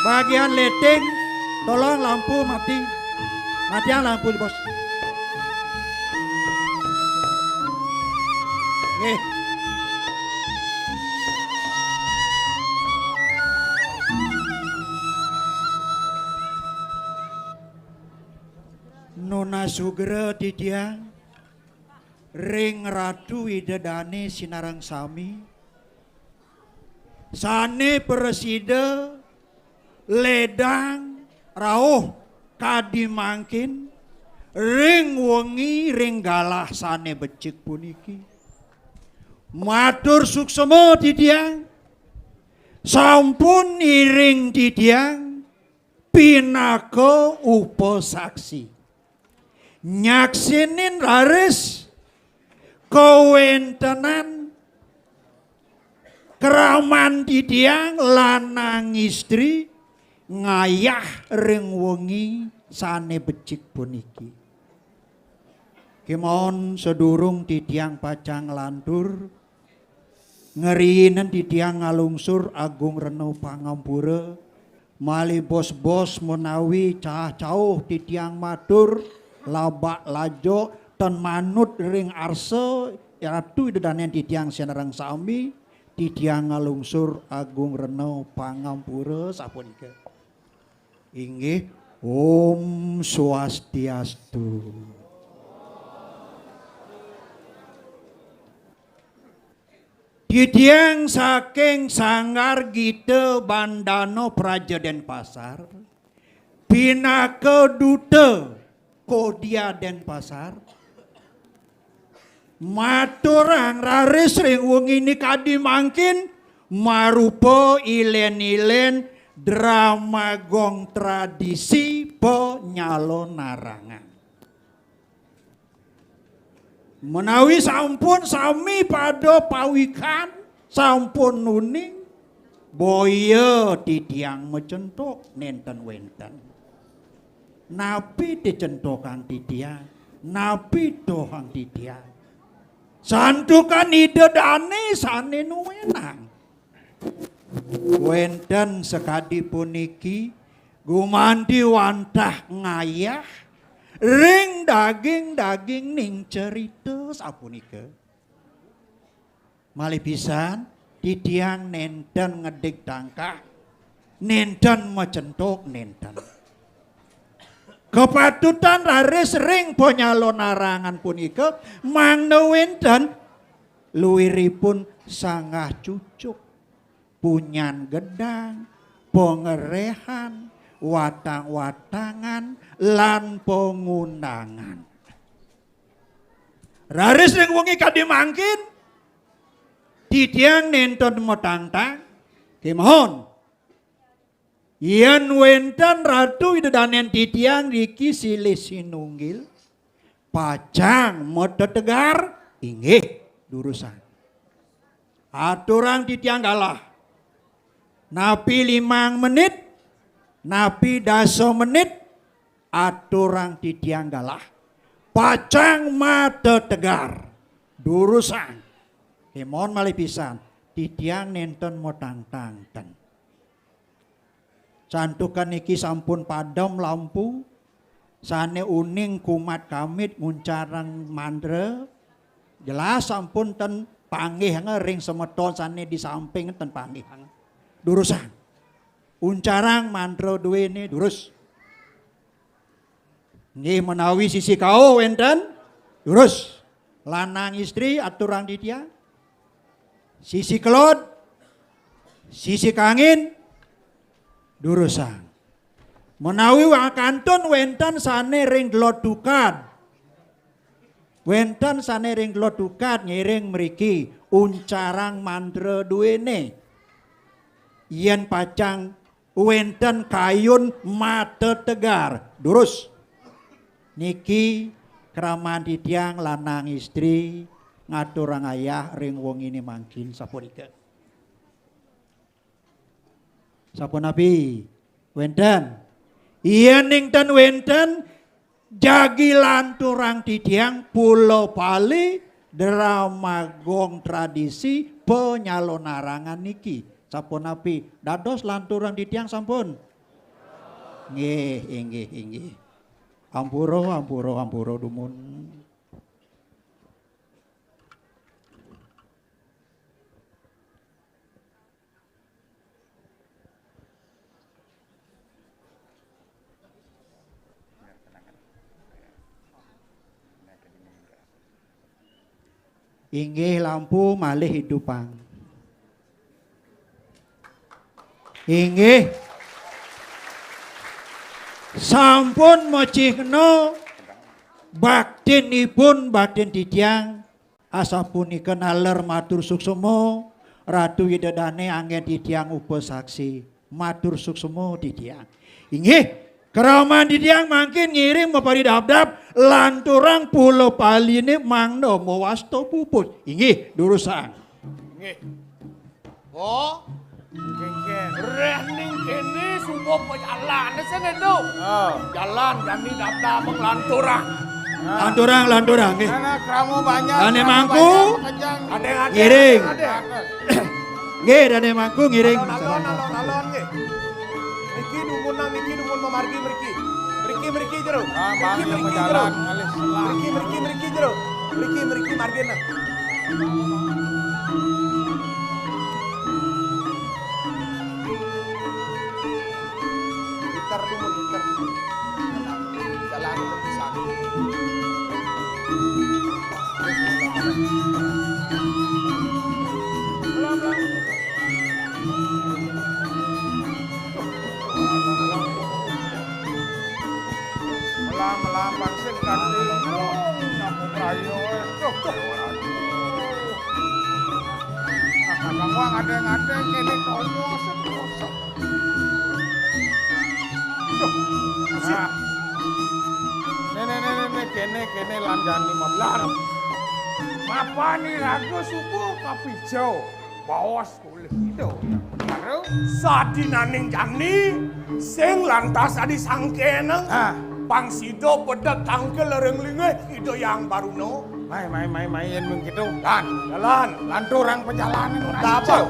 Bagian letting, tolong lampu mati. Matian lampu bos. Nih. Nona Sugera Didiang ring ratu idedane sinarang sami sane preside ledang rauh kadimangkin ring wengi ring galah sane becik puniki matur suksema Didiang sampun iring Didiang pinaka upasaksi nyaksinin raris kawentenan keraman Didiang lanang istri ngayah ring wengi sane becik puniki. Kemon sedurung Didiang pacang lantur ngeriinen Didiang ngalungsur Agung Reno Pangampura mali bos-bos menawi cah-cauh Didiang matur labak lajo ten manut ring arse ratu idedane Didiang sinarang sami Didiang ngalungsur Agung Reno Pangampura sapunika inggih Om Swastiastu. Didiang saking Sanggar Gite Bandano Praja Denpasar pinaka duta Kodia Denpasar maturang raris ring wengi ni kadimangkin marupa ilen-ilen drama gong tradisi penyalo narangan menawi sampun sami pada pawikan sampun nuning boya Didiang mecentok nenten wenten napi dicentokan Didiang napi dohang Didiang santukan idedane sane nuwenang wenten sekadi puniki gumandi wantah ngayah ring daging ning cerita sapunika malih pisan Didiang nenten ngedik tangkah nenten mecentok nenten kepatutan raris ring ponyalo narangan punika mangna wenten luwiripun sangah cucuk punyan gedang pengerehan watang-watangan lan pengundangan raris ring wengi kadimangkin Didiang nenten metantang kemahon yen wenten ratu idedane Didiang riki silih sinunggil pacang metetegar inggih durusan aturang Didiang galah napi 5 menit napi 10 menit aturang Didiang galah pacang metetegar durusan kemon malih pisan Didiang nenten metantangten santukan niki sampun padam lampu sane uning kumat kamit muncarang mandre jelas sampun ten panggih ring semeton sane di samping ten panggih durusan uncarang mandre duwene durus nggih menawi sisi kau wenten durus lanang istri aturang Didiang sisi kelod sisi kangin durusan menawi wakantun wenten sane ring glodukan wenten sane ring glodukan ngiring mriki uncarang mandre duwene yen pacang wenten kayun mate tegar durus niki kraman Didiang lanang istri ngaturang ayah ring wong ini mangkin sapunika sapunapi wenten yen ningten wenten jagi lanturang Didiang Pulau Pali drama gong tradisi penyalonarangan niki sapunapi dados lanturang Didiang sampun Inggih. Ampura dumun. Inggih lampu malih hidupang. Inggih. Sampun mojihno baktin didiang asapunika naler matur suksemo Ratu Widodane anggen didiang uga saksi matur suksemo didiang. Inggih. Keraman didiang mangkin ngiring mepari dap-dap lanturang pulau paline mangno mawasto pupus. Inggih durusan. Inggih. Oh, Rening kene subuh jalan sene do. Jalan jani dap-dap lanturang. Lanturang nggih. Karena kamu banyak. Dane mangku. Ngiring. Nggih, dane mangku ngiring. Alon nggih. Niki numun memargi mriki jero. Mriki jalan ngalis selang. Mriki jero. Mriki margena. Gitar numun. Jalan pisan. Melam pangsil kandil namu prayo Bang Wang ada kene tomo setrosok. Kene landani mablar. Mapani rago suku kapijau. Bawas boleh itu. Karo sadinaning jani sing lantas adi sangkene. Pangsido pedet tangkel lereng-lingeh itu yang baru no. Main begitu. Jalan. Lanturang perjalanan. Apa?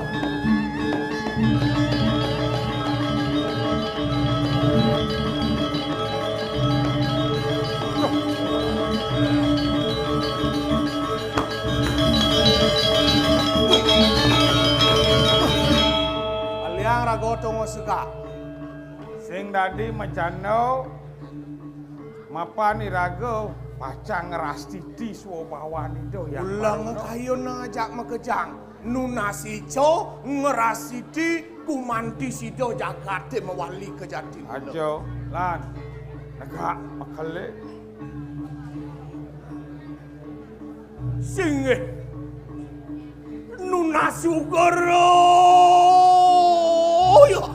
Aliang ragoto suka. Sing tadi macano mapani rago pacang ngerasti di swabawani do ya. Ulang kayo ngajak makejang. Nunasico ngerasi di kumanti sido jagate mewali kejati. Ajo lan negak makale. Singe Nunasugoro ya.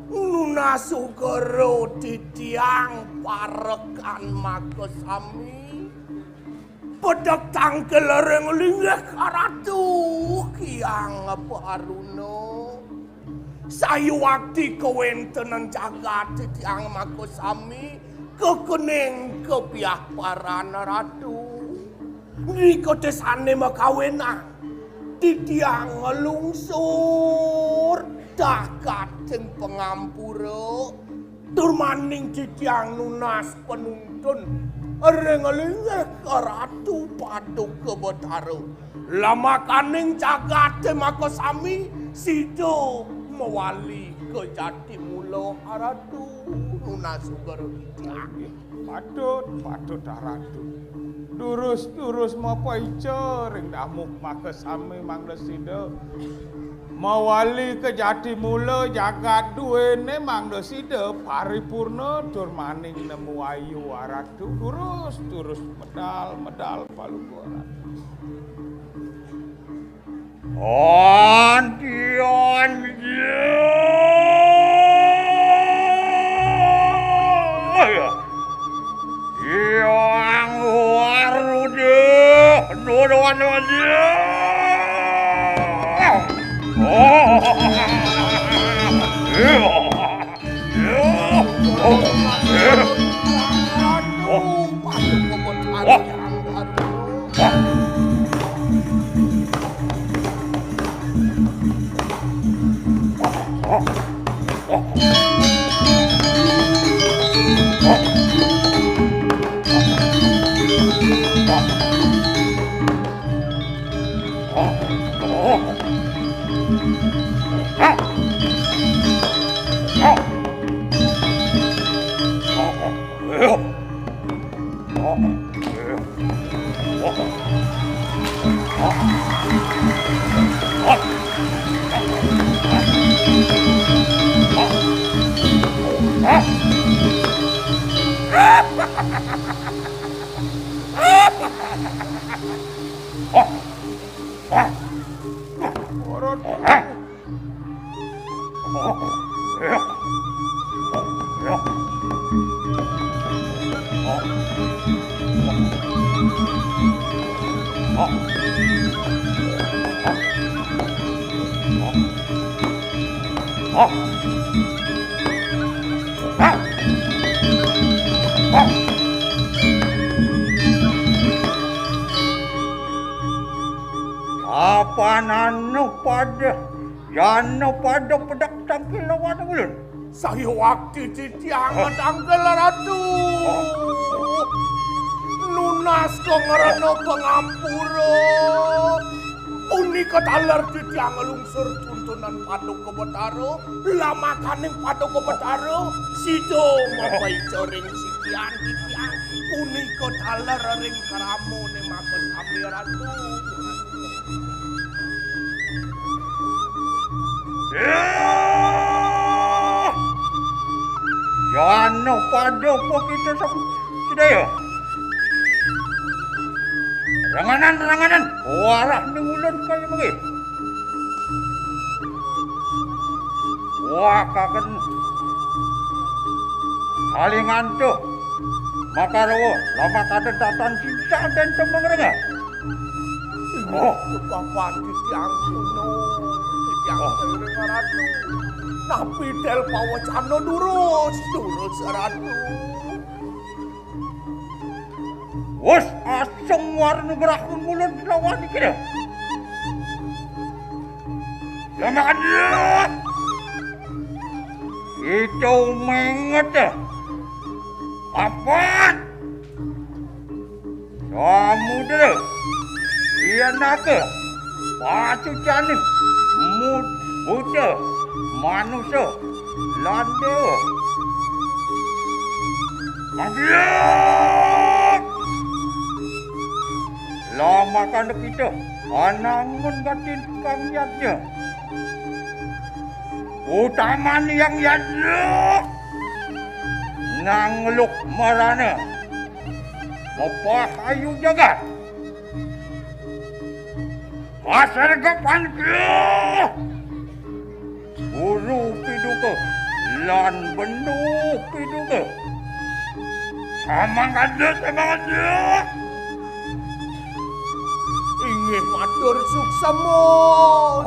Nunasugoro ditiang parekan makosami pedek tangkel lereng linggeh karatu kiang baruno sayu wakti kewentenan jagat ditiang makosami kekening kepiah parana ratu niko desane makawena ditiang ngelungsur dakateng pengampura turmaning ditiang nunas penuntun rengelingeh karatu paduk kebetaru lama kaning jagate makosami sido mewali kejati mulo haratu nunas sugero ditiang patut haratu durus mapa ijo ring damuk makosami mangdesido mawali kejati mula jagat duwene mangdesido paripurna durmaning nemu ayu aratu durus medal palugoran Antion yang warude dodoan dia pada pedak tangkil lawan ulun. Saya waktu titiangan tanggal ratu. Nunas kong ngerano pengampuro. Uni ketalar titiangan lungsur tuntunan Paduka Betaro. Lama kaning Paduka Betaro. Sido mapai coring sitian titiang. Uni ketalar ring karamu ni makos kami ratu. Jano pada apa kita sudah ya? Ranganan. Warah ni ulan kaya begini. Wah kakan salingan tu. Maka rawa lama kada datang sisa dan temengernya. Oh, kapan titiang kuno. Titiang ratu. Tapi del pawacano durus ratu. Wes asem warna berahun mulut lawan kita. Lama ada. Itu menget. Apa? Kamu dulu. Dia nak pacu canim. Buta. Manusia. Landa. Ambil. Lama kan kita. Anangun batin kamyatnya. Utaman yang yadluk. Nangluk marana. Mapahayu jagat. Pasar kapan ke? Guru piduka. Lan bendu piduka. Semangat dia. Ingin matur suksemo.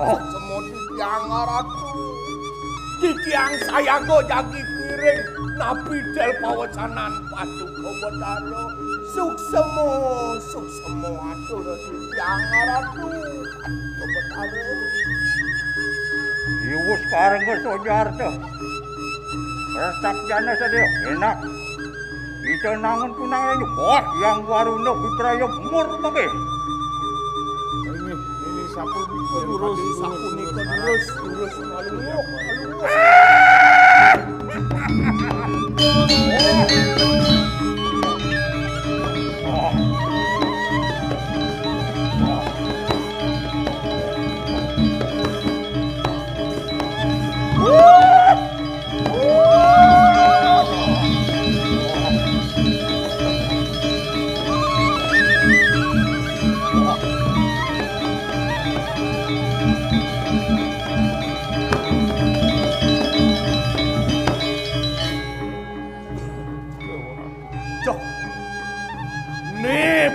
Suksemo titiang ratu. Titiang saya go jagi piring. Nabi del pawacanan Paduka Betaro. Suksemo atur titiang ratu. Paduka Betaro. Ibu sekarang ke sojar tu. Resak jana saja. Enak. Kita nangun tunang lagi. Wah, yang baru nak putra yang umur bagi. Ini sapu nikah durus.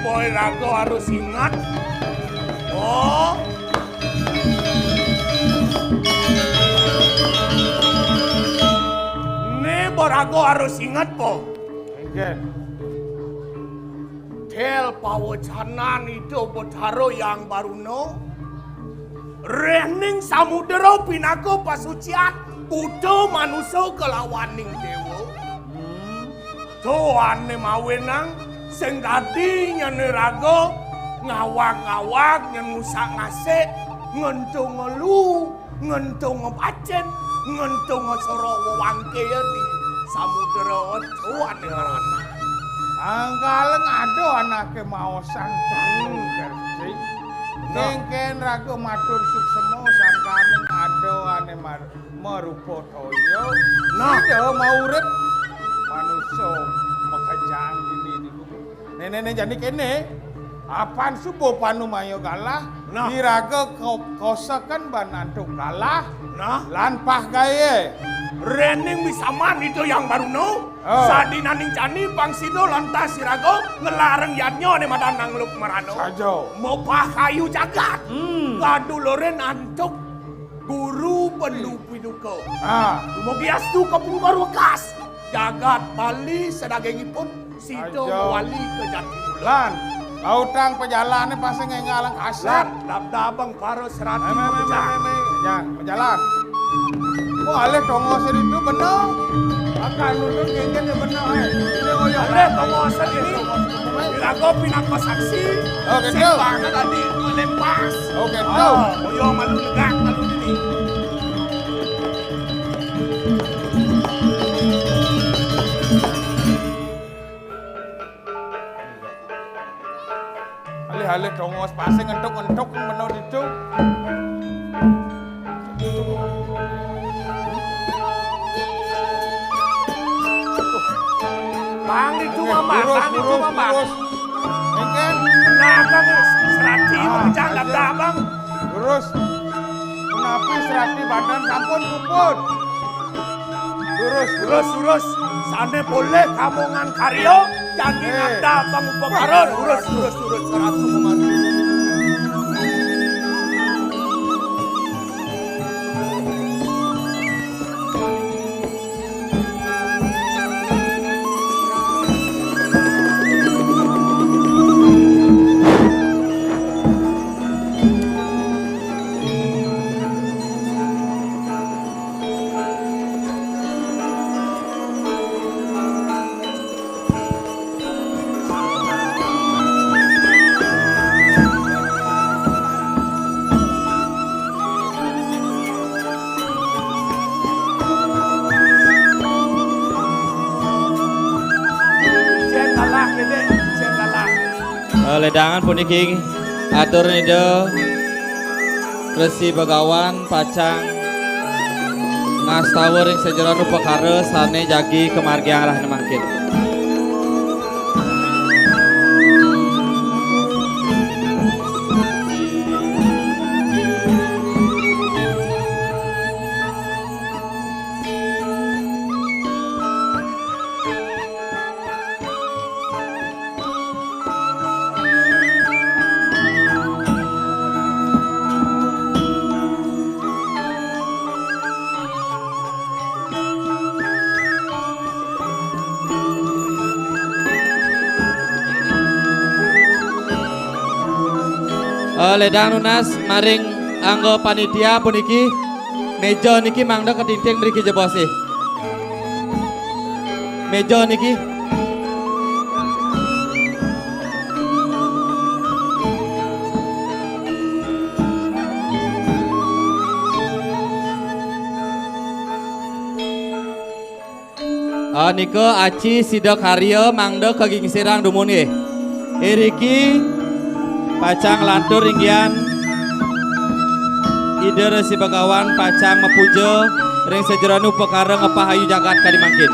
Boy Rago harus ingat. Oh. Nih Boy Rago harus ingat po. Del pawacanan itu Betaro yang baru no. Rening samudera pinako pasucian. Udo manusia kelawaning dewa. Tuan ne mawenang. sing tadi nyene raga ngawak-ngawak nyen musak ngasik ngentung ngelu ngentung ngepacen ngentung soro wewangke di samudera tuan ngarana angkaleng ado anake mau santang kerti Kengken raga matur suksemo sangkaning ado ane marupa toyo nah mau urip manusia mekejang gini nenek jadi kene apaan subuh panu mayo galah nah. Diraga kosakan banantuk galah nah lanpah gaya rening misaman itu yang baru no sadi naning cani pangsido lantas sirago ngelarang yatnyo ne madanang luk marano sajo mau kayu jagat kadu loren antuk guru pendupi duko mau giastu kapung baru bekas jagat bali sedagengipun sido wali ke Jatimulan lautang pejalannya pasti ngalang kasar dab-dabang paro serati ya pejalan oh alih tongoser itu benar akan nunun genggen ya benar ini oyo alih tongoser ini dilago pinako saksi sembangnya tadi melempas oke oyo malu negak malu ini alih dongos pasti ngentuk menor itu bang itu mama engken kenapa serati menjang dabang terus kenapa serati badan sampun kumpul urus sane boleh kamongan karyo jangan ada pengupakaran urus seratu memadu ledangan puniki atur nida Resi Begawan pacang ngastawa ring sejerono perkara sane jagi kemargian arah nemangkin ledang nunas maring anggo panitia puniki meja niki mangda ketinting mriki jebose meja niki nika aci sida karya mangda kegingsiran dumun nggih iriki pacang lantur ringgian ide Resi Begawan pacang mepuja ring sejeranu perkara ngepahayu jagat kadimangkin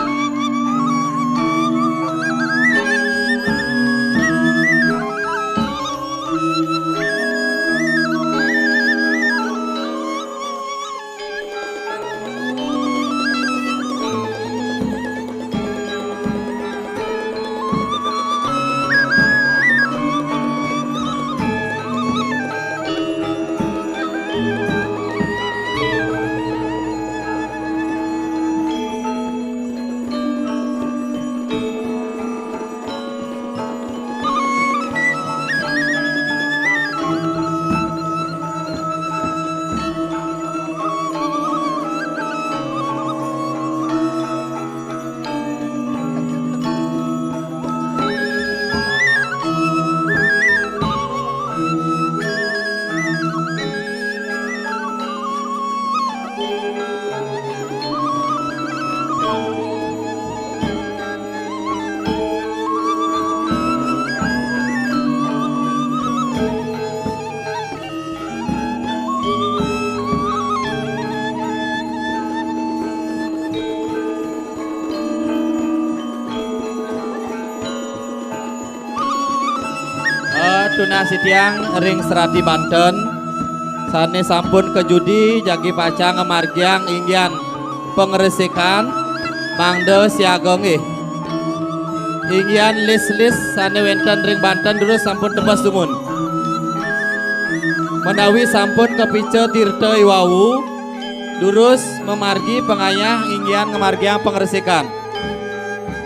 Tuna sitiang ring Serati Banten sane sampun kejudi jagi pacang ngemargiang inggian pengeresikan mangde siaga nggih inggian lis-lis sane wenten ring Banten durus sampun tebas dumun menawi sampun kepice tirta iwawu durus memargi pengayah inggian ngemargiang pengeresikan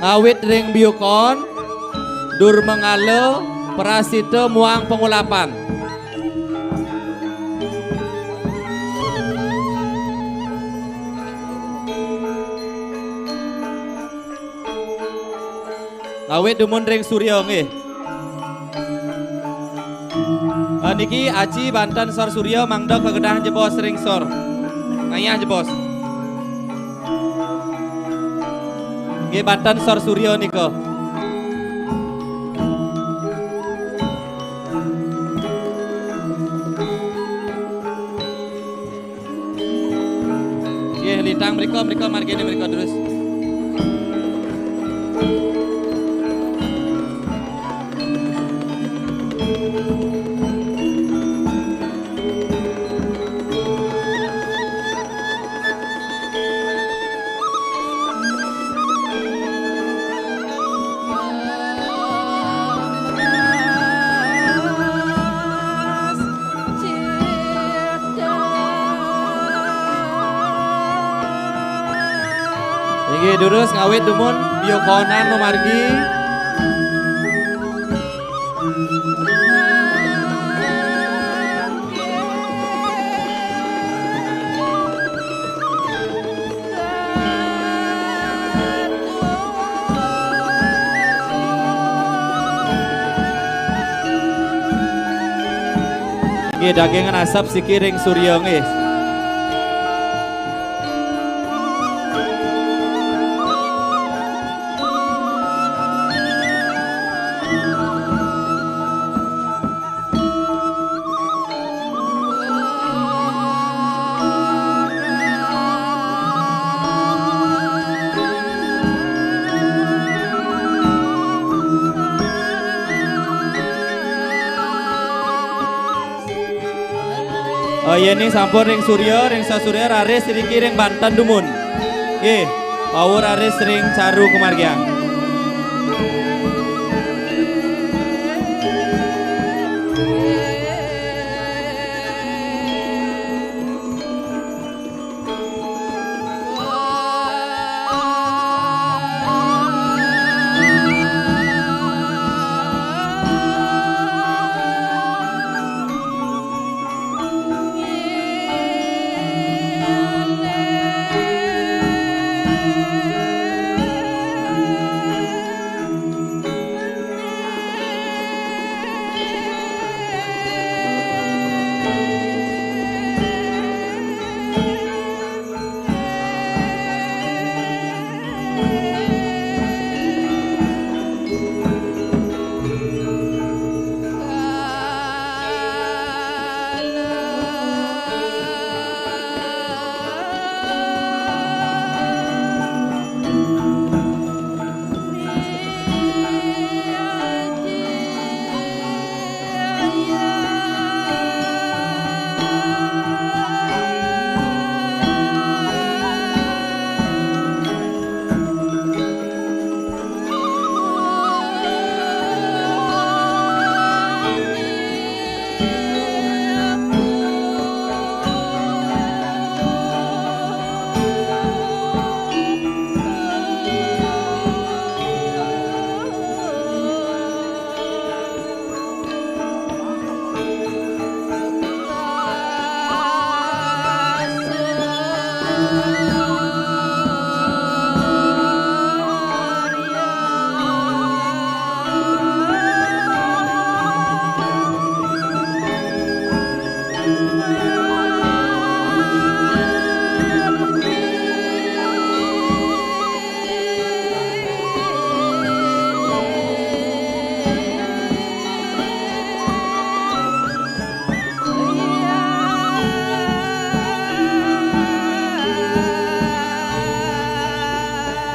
ngawit ring biukon dur mengale Prasito muang pengulapan. Ngawit dumun ring Surya nggih. Niki Aji Banten Sor Surya mangda kegedah jebos ring sor. Ngayah jebos. Nggih Banten Sor Surya nika. Lintang mereka margene mereka terus. Nggih durus ngawit dumun biokonan memargi nggih dagengan asap sikiring Surya nggih. Oh iya nih sampun ring Surya, ring Sasurya raris riki ring Banten dumun. Nggih, pawur raris ring Caru kumargiang.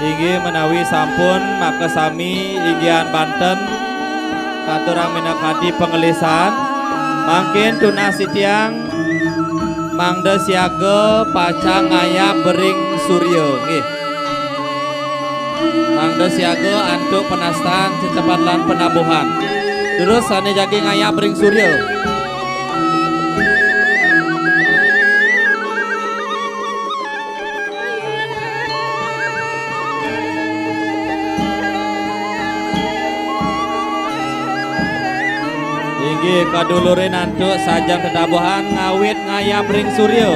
Inggih menawi sampun maka sami inggian Banten katurang minakadi pengelisan mangkin tunasi tiang mangda siaga pacang ngaya bering surya nggih. Mangda siaga antuk penastan secepat lan penabuhan. Terus sane jagi ngaya bering surya. Inggih kadulurin antuk sajang tetabuhan ngawit ngaya bring surya.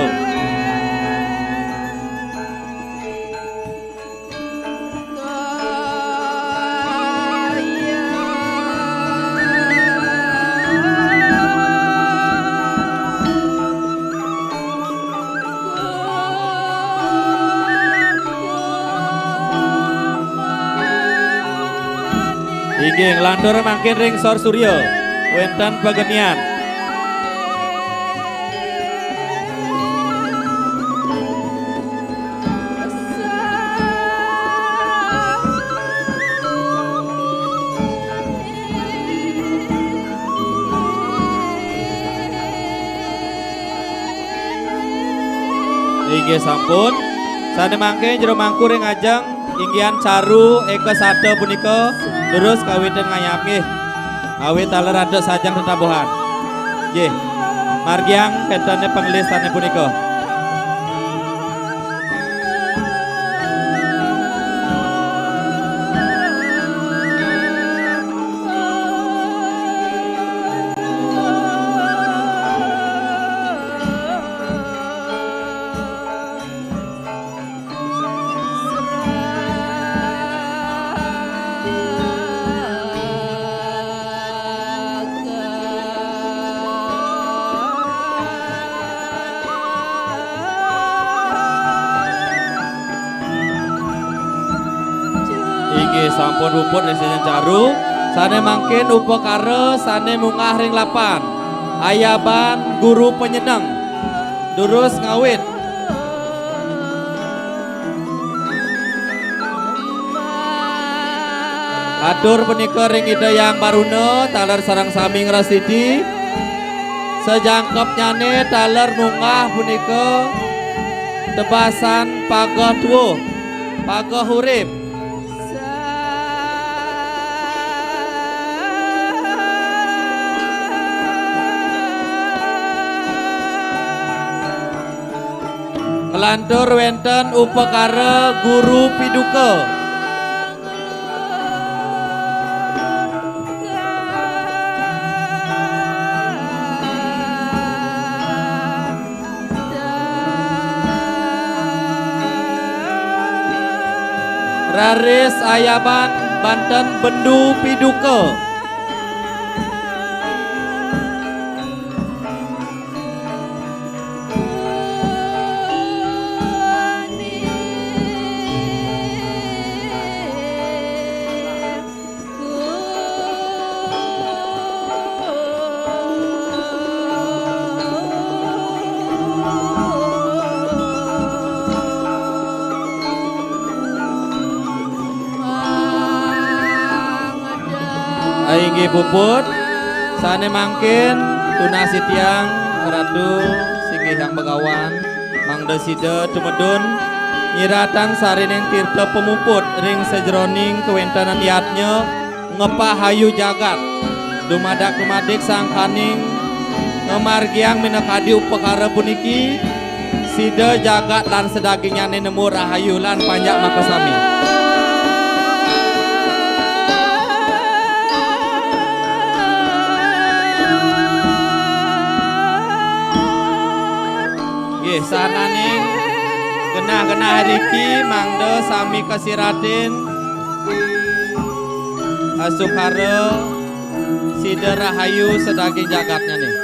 Inggih nglantur mangkin ring sor surya. Wenten pagenian. Inggih sampun. Sane mangke jero mangku ring ajeng inggian caru eka sate punika terus kawitan ngayap nggih. Awit taler ada sajang tetabuhan. Nggih. Margiang kentane pengelisane punika. Sampun ruput resenya caru sane mangkin upakara sane mungah ring lapan ayaban guru penyeneng durus ngawit atur punika ring Idayang Baruna taler sareng sami ngrasidi sejangkep nyane taler mungah punika tebasan pagah tuwuh pagah urip. Ngelantur wenten upakara guru piduka. Raris ayaban Banten bendu piduka. Inggih puput sane mangkin tunasi tiang ratu singgih yang begawan mangda sida tumedun nyiratan sarining tirta pemuput ring sejroning kewentanan yatnya ngepahayu jagat dumadak dumadik sangkaning ngemargiang minakadi upakara puniki sida jagat lan sedagingnya nemu rahayu lan panjak makasami. Sananing genah-genah riki mangda sami kasiratin asukara sida rahayu sedaging jagatnya nih.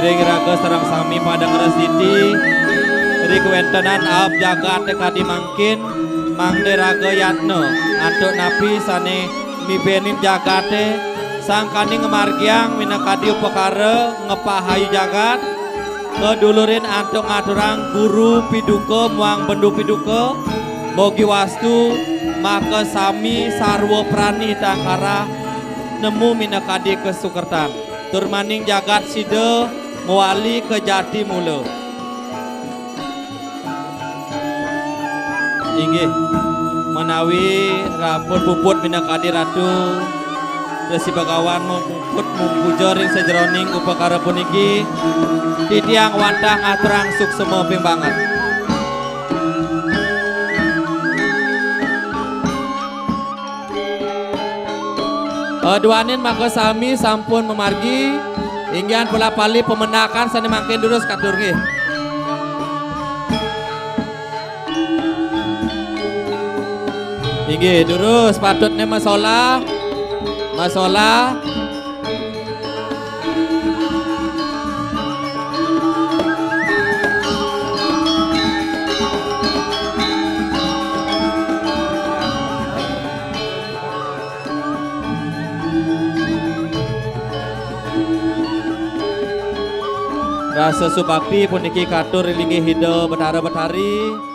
Iring raga sareng sami padang resiti ri kuwentenan ab jagat kadi mangkin mangde raga yatno antuk napi sane mibenin jagate sangkani ngemargiang minakadi upakara ngepahayu jagat kedulurin antuk ngaturang guru piduka muang bendu piduka bogi wastu maka sami sarwa prani tangkara nemu minakadi kesukertan turmaning jagat sida mewali ke jati mula inggih menawi rapun puput minakadi ratu Resi Bagawan mumput mumpuja ring sajeroning upakara puniki titiang wantang aturang suksema ping banget. Duanin maka sami sampun memargi inggian pula pali pemenakan sane mangkin durus katur nggih. Inggih durus patutne masalah rasa subakti puniki katur linggih hida betara betari